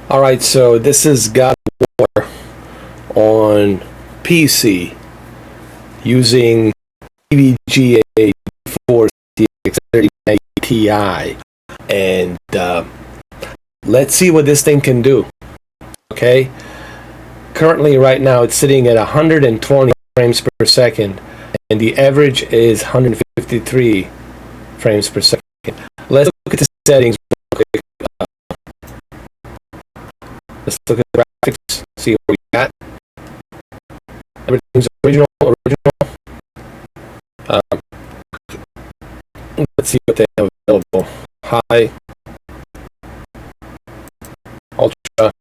Alright, so this is God of War on PC using EVGA RTX 3090 Ti, and let's see what this thing can do. Okay, currently right now it's sitting at 120 frames per second, and the average is 153 frames per second. Let's look at the settings real quick. Let's look at the graphics, see what we got. Everything's original. Let's see what they have available. High, ultra.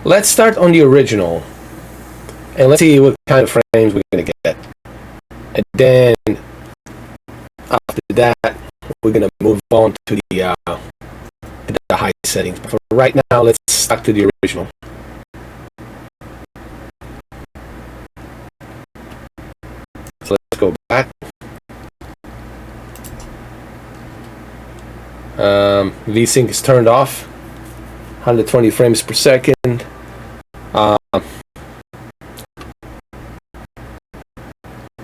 Let's start on the original, and let's see what kind of frames we're going to get. And then, after that, we're going to move on to the high settings. But for right now, let's stick to the original. So let's go back. VSync is turned off. 120 frames per second.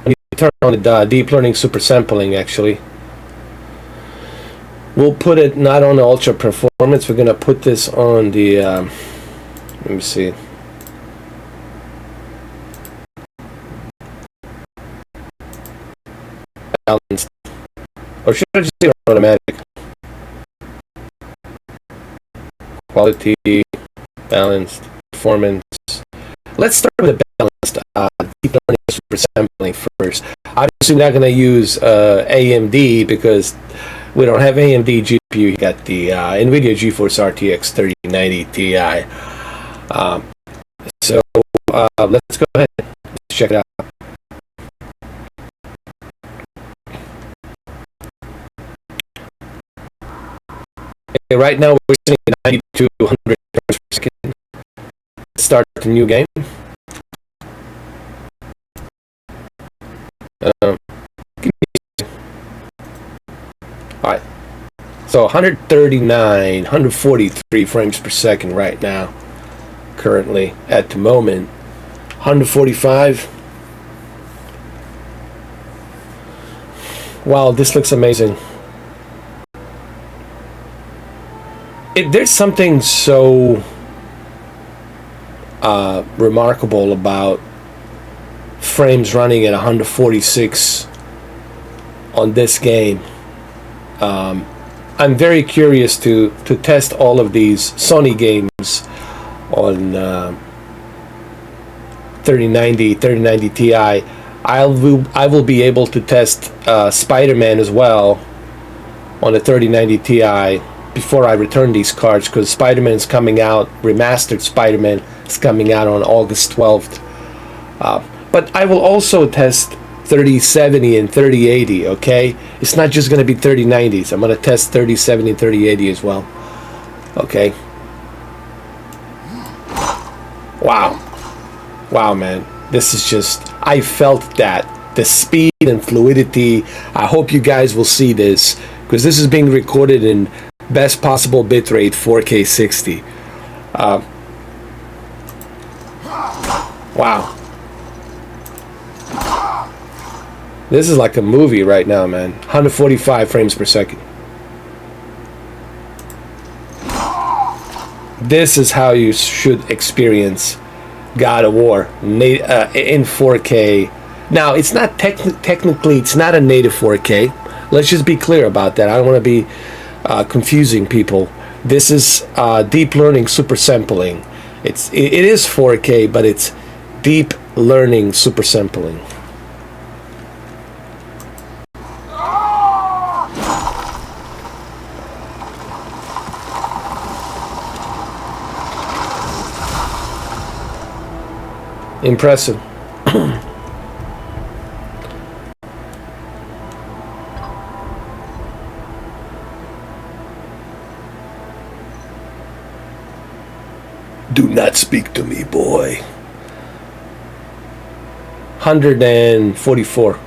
We turn on the deep learning super sampling. Actually, we'll put it not on the ultra performance. We're gonna put this on the. Let me see. Balanced, or should I just say automatic? Quality, balanced, performance. Let's start with the balanced deep learning super sampling first. Obviously, we're not going to use AMD because we don't have AMD GPU. You got the NVIDIA GeForce RTX 3090 Ti. So let's go ahead. Let's check it out. Okay, right now we're sitting at 90 to 100 frames per second. Let's start a new game. Alright, so 139, 143 frames per second right now, currently at the moment. 145. Wow, this looks amazing. There's something so remarkable about frames running at 146 on this game. I'm very curious to test all of these Sony games on 3090 Ti. I will be able to test Spider-Man as well on the 3090 Ti before I return these cards, because Spider-Man is coming out, remastered Spider-Man is coming out on August 12th. But I will also test 3070 and 3080, okay? It's not just going to be 3090s. I'm going to test 3070 and 3080 as well. Okay. Wow. Wow, man. This is just, I felt that. The speed and fluidity. I hope you guys will see this, because this is being recorded in best possible bitrate 4K 60. Wow. This is like a movie right now, man. 145 frames per second. This is how you should experience God of War in 4K. Now, it's not technically, it's not a native 4K. Let's just be clear about that. I don't want to be confusing people. This is deep learning super sampling. It is 4K, but it's deep learning super sampling. Impressive. Do not speak to me, boy. 144.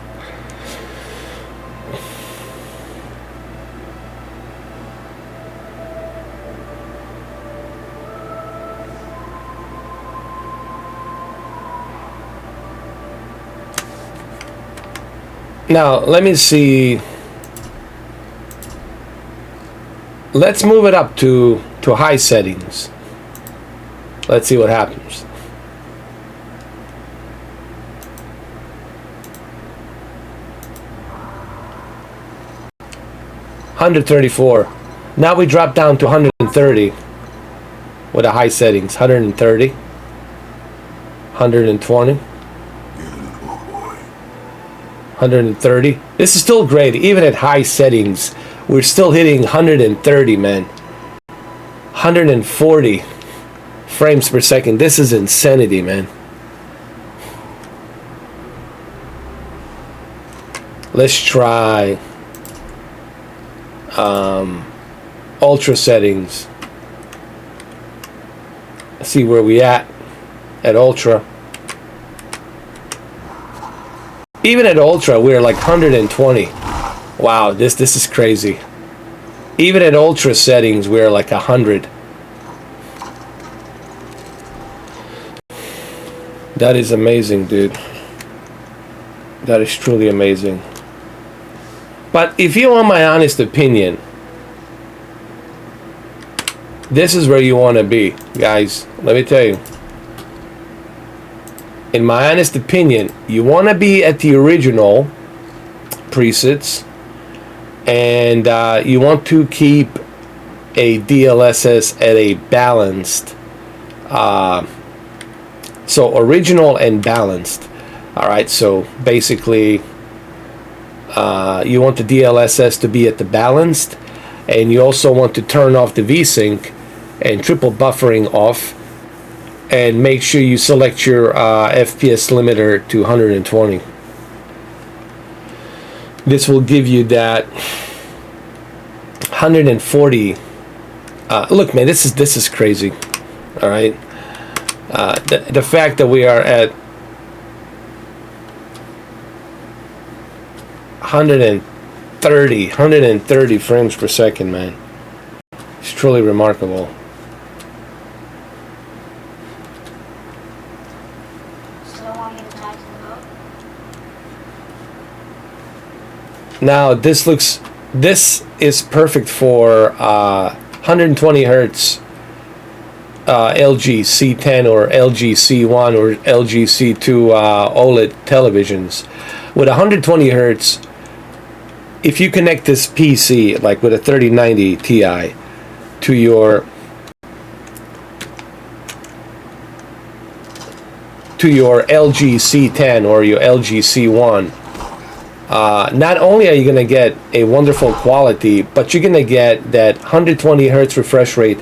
Now let me see. Let's move it up to high settings. Let's see what happens. $134. Now we drop down to 130 with the high settings. 130, 120, 130. This is still great. Even at high settings, we're still hitting 130, man. 140 frames per second. This is insanity, man. Let's try ultra settings. Let's see where we at ultra. Even at ultra, we're like 120. Wow, this is crazy. Even at ultra settings, we're like 100. That is amazing, dude. That is truly amazing. But if you want my honest opinion, this is where you want to be, guys. Let me tell you. In my honest opinion, you want to be at the original presets, and you want to keep a DLSS at a balanced. So original and balanced. All right. So basically, you want the DLSS to be at the balanced, and you also want to turn off the VSync and triple buffering off, and make sure you select your FPS limiter to 120. This will give you that 140. Look, man, this is crazy. All right, the fact that we are at 130 frames per second, man, it's truly remarkable. Now this is perfect for 120 hertz LG C10 or LG C1 or LG C2 OLED televisions. With 120 hertz, if you connect this PC like with a 3090 Ti to your LG C10 or your LG C1, not only are you going to get a wonderful quality, but you're going to get that 120 hertz refresh rate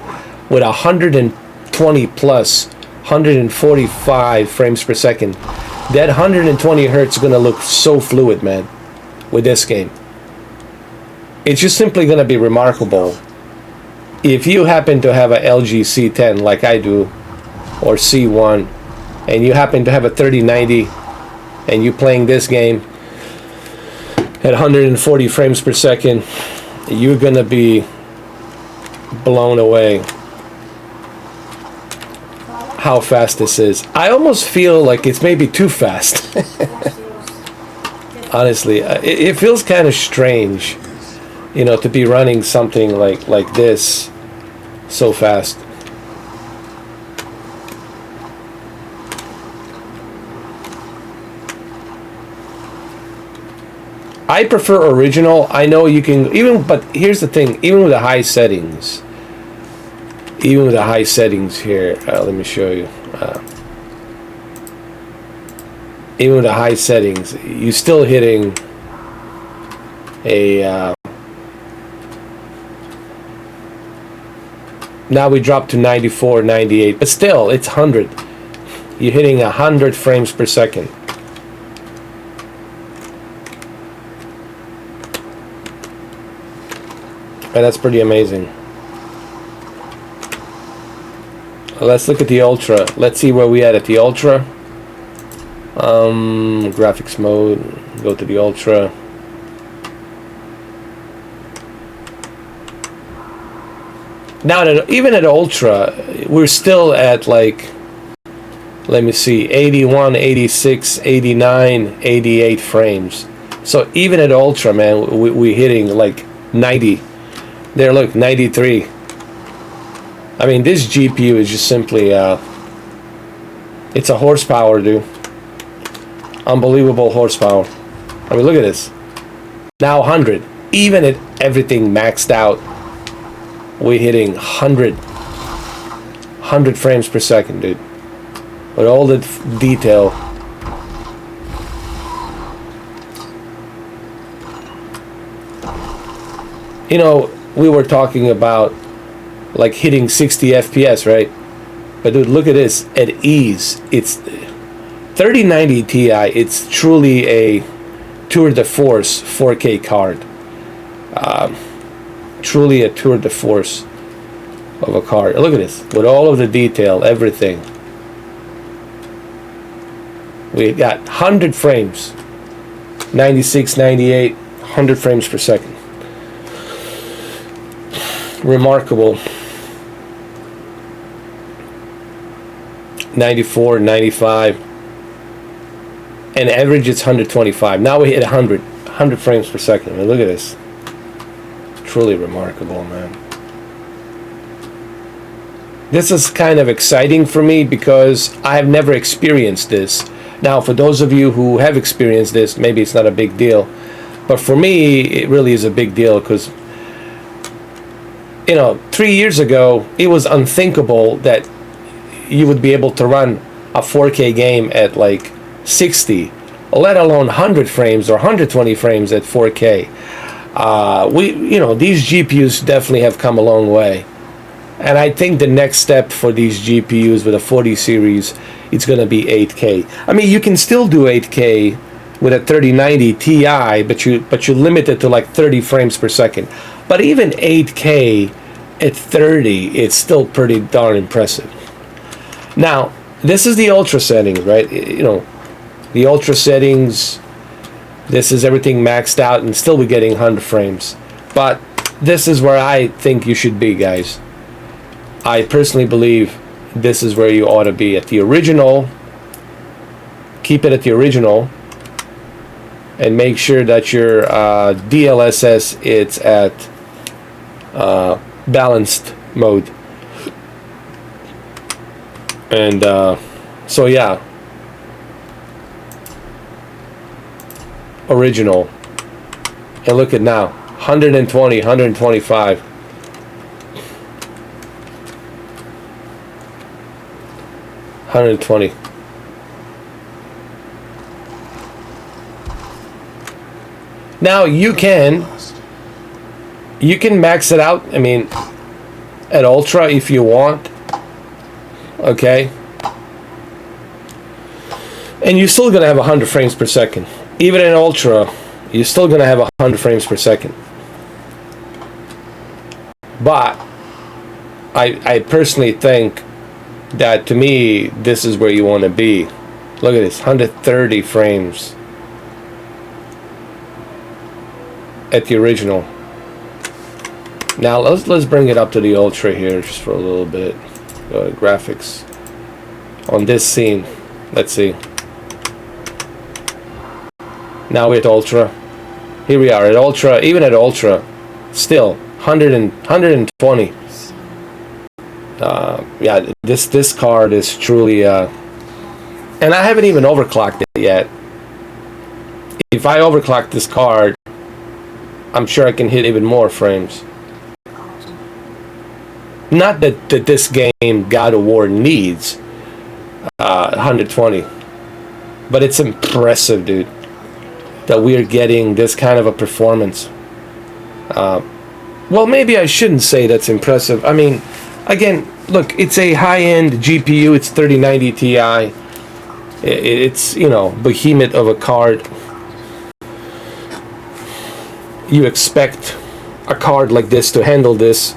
with 120 plus 145 frames per second. That 120 hertz is going to look so fluid, man, with this game. It's just simply going to be remarkable. If you happen to have a LG C10 like I do, or C1, and you happen to have a 3090, and you're playing this game at 140 frames per second, you're going to be blown away how fast this is. I almost feel like it's maybe too fast. Honestly, it feels kind of strange, you know, to be running something like this so fast. I prefer original. I know you can but here's the thing, even with the high settings, here, let me show you. Even with the high settings, you're still hitting a. Now we dropped to 94, 98, but still, it's 100. You're hitting 100 frames per second. And that's pretty amazing. Let's look at the Ultra. Let's see where we at the Ultra. Graphics mode. Go to the Ultra. Now, even at Ultra, we're still at like, let me see, 81, 86, 89, 88 frames. So even at ultra, man, we're hitting like 90. There, look, 93. I mean, this GPU is just simply, it's a horsepower, dude. Unbelievable horsepower. I mean, look at this. Now 100. Even at everything maxed out, we're hitting 100 frames per second, dude. With all the detail. You know, we were talking about like hitting 60 FPS, right? But dude, look at this. At ease, it's 3090 Ti. It's truly a tour de force 4K card. Truly a tour de force of a card. Look at this. With all of the detail, everything. We got 100 frames. 96, 98, 100 frames per second. Remarkable. 94, 95, and average it's 125. Now we hit 100 frames per second. I mean, look at this. Truly remarkable, man. This is kind of exciting for me because I have never experienced this. Now, for those of you who have experienced this, maybe it's not a big deal, but for me, it really is a big deal because, you know, 3 years ago, it was unthinkable that you would be able to run a 4K game at like 60, let alone 100 frames or 120 frames at 4K. You know, these GPUs definitely have come a long way. And I think the next step for these GPUs with a 40 series, it's going to be 8K. I mean, you can still do 8K with a 3090 Ti, but you limit it to like 30 frames per second. But even 8K at 30, it's still pretty darn impressive. Now, this is the ultra settings, right? You know, the ultra settings, this is everything maxed out, and still we're getting 100 frames. But this is where I think you should be, guys. I personally believe this is where you ought to be, at the original. Keep it at the original, and make sure that your DLSS it's at balanced mode. And so yeah, original. And look at now, 120, 125. 120. Now you can max it out, I mean, at ultra if you want. Okay, and you're still gonna have 100 frames per second. Even in ultra, you're still gonna have 100 frames per second. But I personally think that, to me, this is where you want to be. Look at this, 130 frames at the original. Now let's bring it up to the ultra here just for a little bit. Graphics on this scene. Let's see. Now we're at ultra. Here we are at ultra. Even at ultra, still 120. Yeah, this card is truly and I haven't even overclocked it yet. If I overclock this card, I'm sure I can hit even more frames. Not that this game, God of War, needs 120, but it's impressive, dude, that we're getting this kind of a performance. Well, maybe I shouldn't say that's impressive. I mean, again, look, it's a high-end GPU. It's 3090 Ti. It's, you know, behemoth of a card. You expect a card like this to handle this.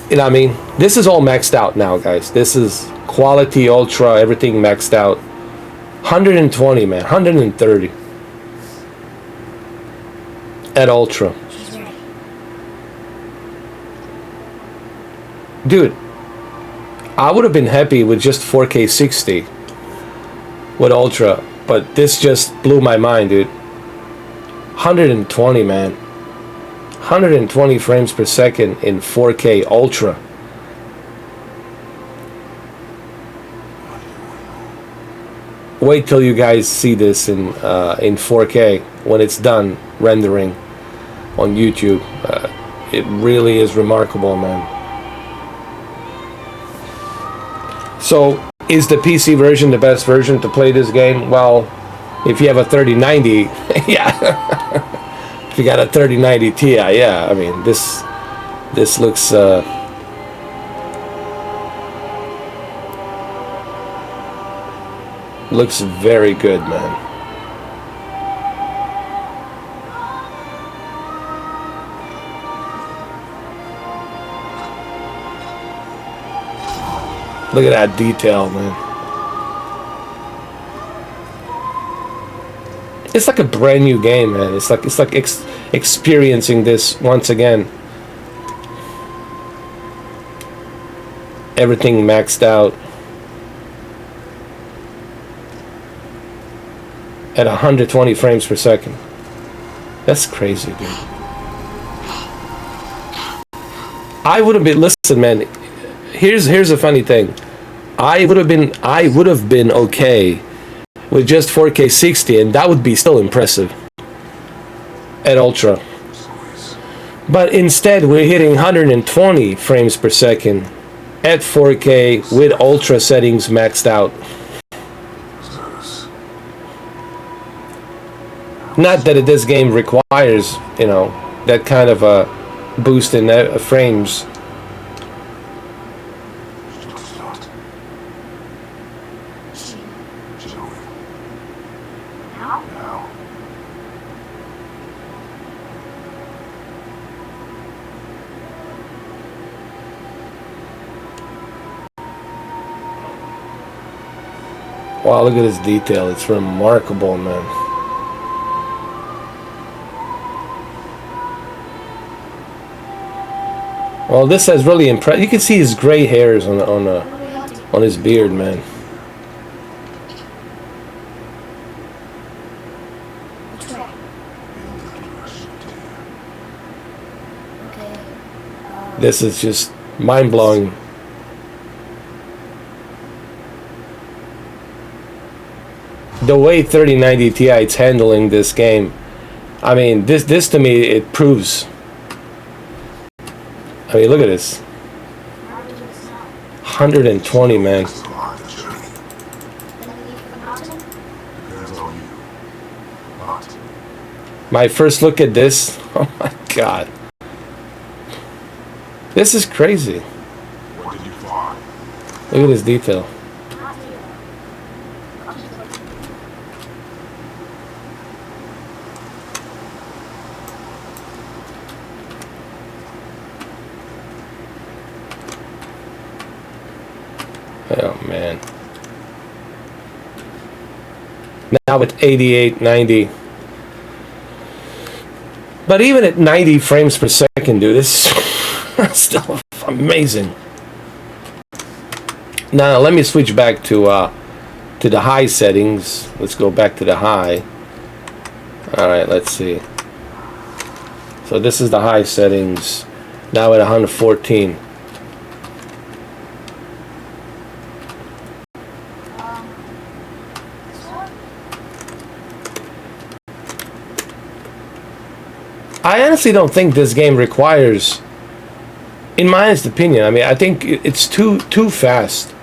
You know what I mean? This is all maxed out now, guys. This is quality, ultra, everything maxed out. 120, man. 130 at ultra. Dude, I would have been happy with just 4K 60 with ultra, but this just blew my mind, dude. 120, man. 120 frames per second in 4K Ultra. Wait till you guys see this in 4K when it's done rendering on YouTube. It really is remarkable, man. So, is the PC version the best version to play this game? Well, if you have a 3090, yeah. If you got a 3090 Ti, yeah. I mean, this looks looks very good, man. Look at that detail, man. It's like a brand new game, man. It's like experiencing this once again. Everything maxed out at 120 frames per second. That's crazy, dude. I would have been, listen, man. Here's a funny thing. I would have been okay with just 4K 60, and that would be still impressive at Ultra. But instead, we're hitting 120 frames per second at 4K with Ultra settings maxed out. Not that this game requires, you know, that kind of a boost in frames. Wow, look at this detail. It's remarkable, man. Well, this has really impressed. You can see his gray hairs on his beard, man. This is just mind-blowing. The way 3090 Ti is handling this game, I mean, this to me, it proves. I mean, look at this. 120, man. My first look at this, oh my God. This is crazy. Look at this detail. Oh man. Now with 88, 90. But even at 90 frames per second, dude, this is still amazing. Now let me switch back to the high settings. Let's go back to the high. All right, let's see. So this is the high settings. Now at 114. I honestly don't think this game requires, in my honest opinion, I mean, I think it's too fast.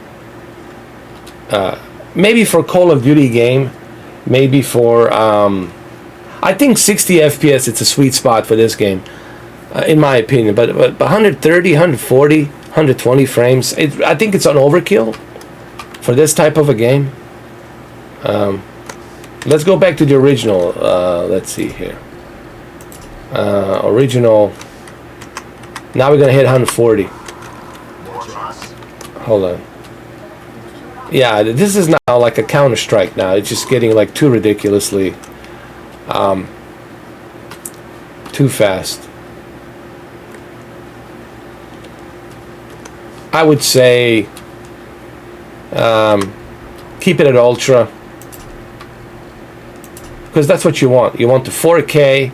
Maybe for Call of Duty game, maybe for, I think 60 FPS, it's a sweet spot for this game, in my opinion. But 130, 140, 120 frames, I think it's an overkill for this type of a game. Let's go back to the original. Let's see here. Original. Now we're gonna hit 140. Hold on. Yeah, this is now like a Counter-Strike now. It's just getting like too ridiculously too fast. I would say keep it at Ultra, because that's what you want. You want the 4K,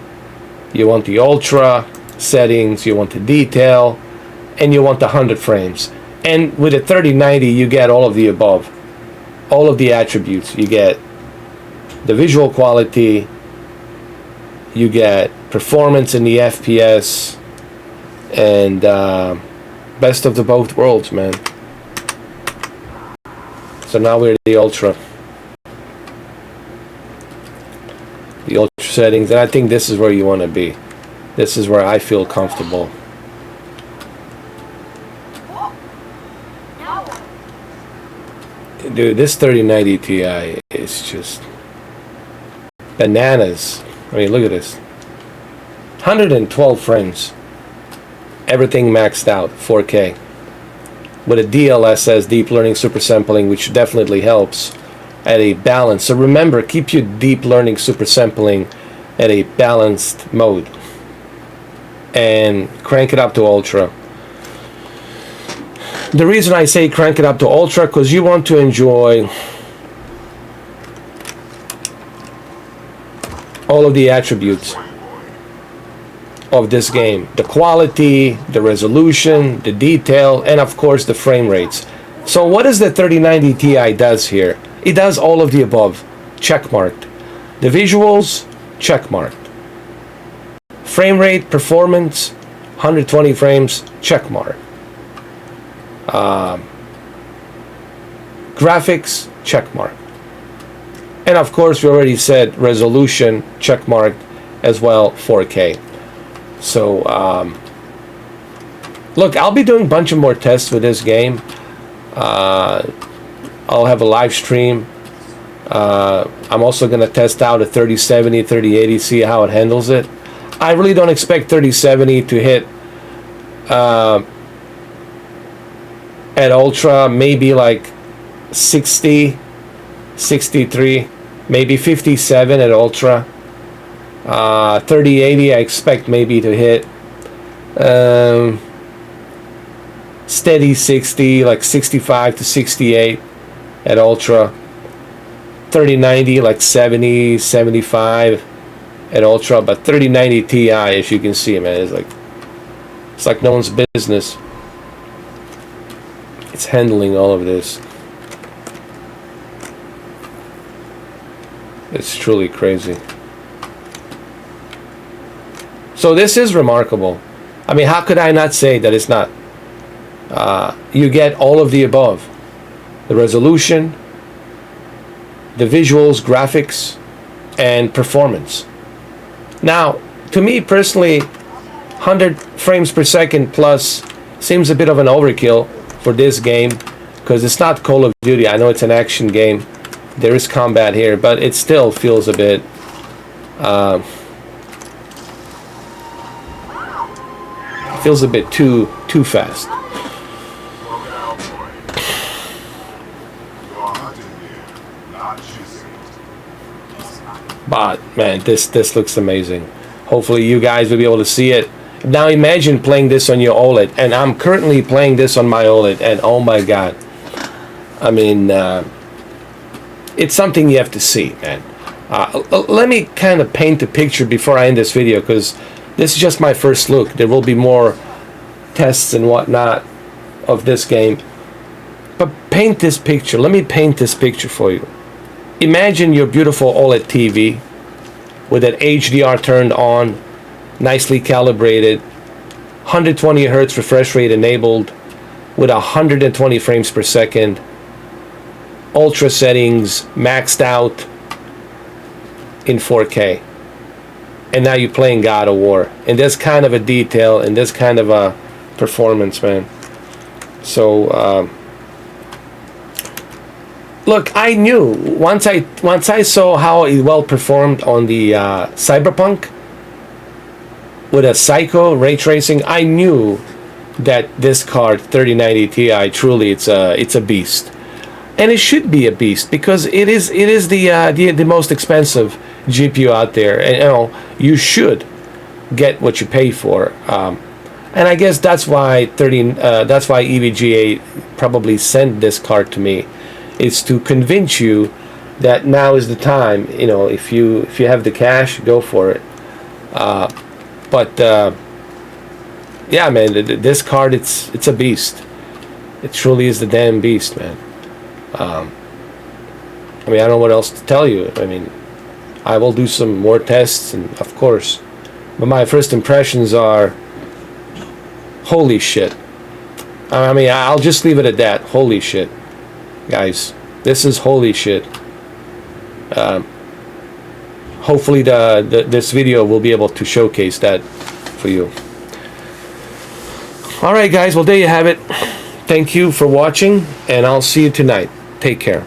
you want the ultra settings, you want the detail, and you want the 100 frames. And with a 3090, you get all of the above, all of the attributes. You get the visual quality, you get performance in the FPS, and best of the both worlds, man. So now we're the ultra. The ultra settings, and I think this is where you want to be. This is where I feel comfortable. Dude, this 3090 Ti is just bananas. I mean, look at this. 112 frames. Everything maxed out, 4K. With a DLSS, deep learning super sampling, which definitely helps at a balance. So remember, keep your deep learning super sampling at a balanced mode. And crank it up to ultra. The reason I say crank it up to ultra, because you want to enjoy all of the attributes of this game. The quality, the resolution, the detail, and of course the frame rates. So what does the 3090 Ti does here? It does all of the above. Check marked. The visuals, check marked. Frame rate, performance, 120 frames, check mark. Graphics, check mark. And of course we already said resolution, check marked as well, 4K. So look, I'll be doing a bunch of more tests with this game. I'll have a live stream. I'm also going to test out a 3070, 3080, see how it handles it. I really don't expect 3070 to hit at ultra, maybe like 60, 63, maybe 57 at ultra. 3080 I expect maybe to hit steady 60, like 65 to 68 at ultra. 3090 like 70, 75 at ultra, but 3090 Ti, as you can see, man, it's like no one's business. It's handling all of this. It's truly crazy. So this is remarkable. I mean, how could I not say that it's not? You get all of the above. The resolution, the visuals, graphics, and performance. Now, to me personally, 100 frames per second plus seems a bit of an overkill for this game, because it's not Call of Duty. I know it's an action game. There is combat here, but it still feels a bit too fast. But man, this looks amazing. Hopefully you guys will be able to see it. Now imagine playing this on your OLED, and I'm currently playing this on my OLED, and oh my god, I mean, it's something you have to see, man. Let me kind of paint a picture before I end this video, because this is just my first look. There will be more tests and whatnot of this game, but paint this picture. Let me paint this picture for you. Imagine your beautiful OLED TV with that HDR turned on, nicely calibrated, 120 Hz refresh rate enabled, with 120 frames per second, ultra settings maxed out in 4K. And now you're playing God of War. And this kind of a detail and this kind of a performance, man. So look, I knew once I saw how it well performed on the Cyberpunk with a Psycho ray tracing, I knew that this card 3090 Ti truly it's a beast, and it should be a beast because it is the most expensive GPU out there, and you know you should get what you pay for. And I guess that's why that's why EVGA probably sent this card to me, is to convince you that now is the time. You know, if you have the cash, go for it. But yeah, man, this card, it's a beast. It truly is the damn beast, man. I mean, I don't know what else to tell you. I mean, I will do some more tests, and of course, but my first impressions are, holy shit. I mean, I'll just leave it at that. Holy shit, guys, this is holy shit. Hopefully, this video will be able to showcase that for you. All right, guys. Well, there you have it. Thank you for watching, and I'll see you tonight. Take care.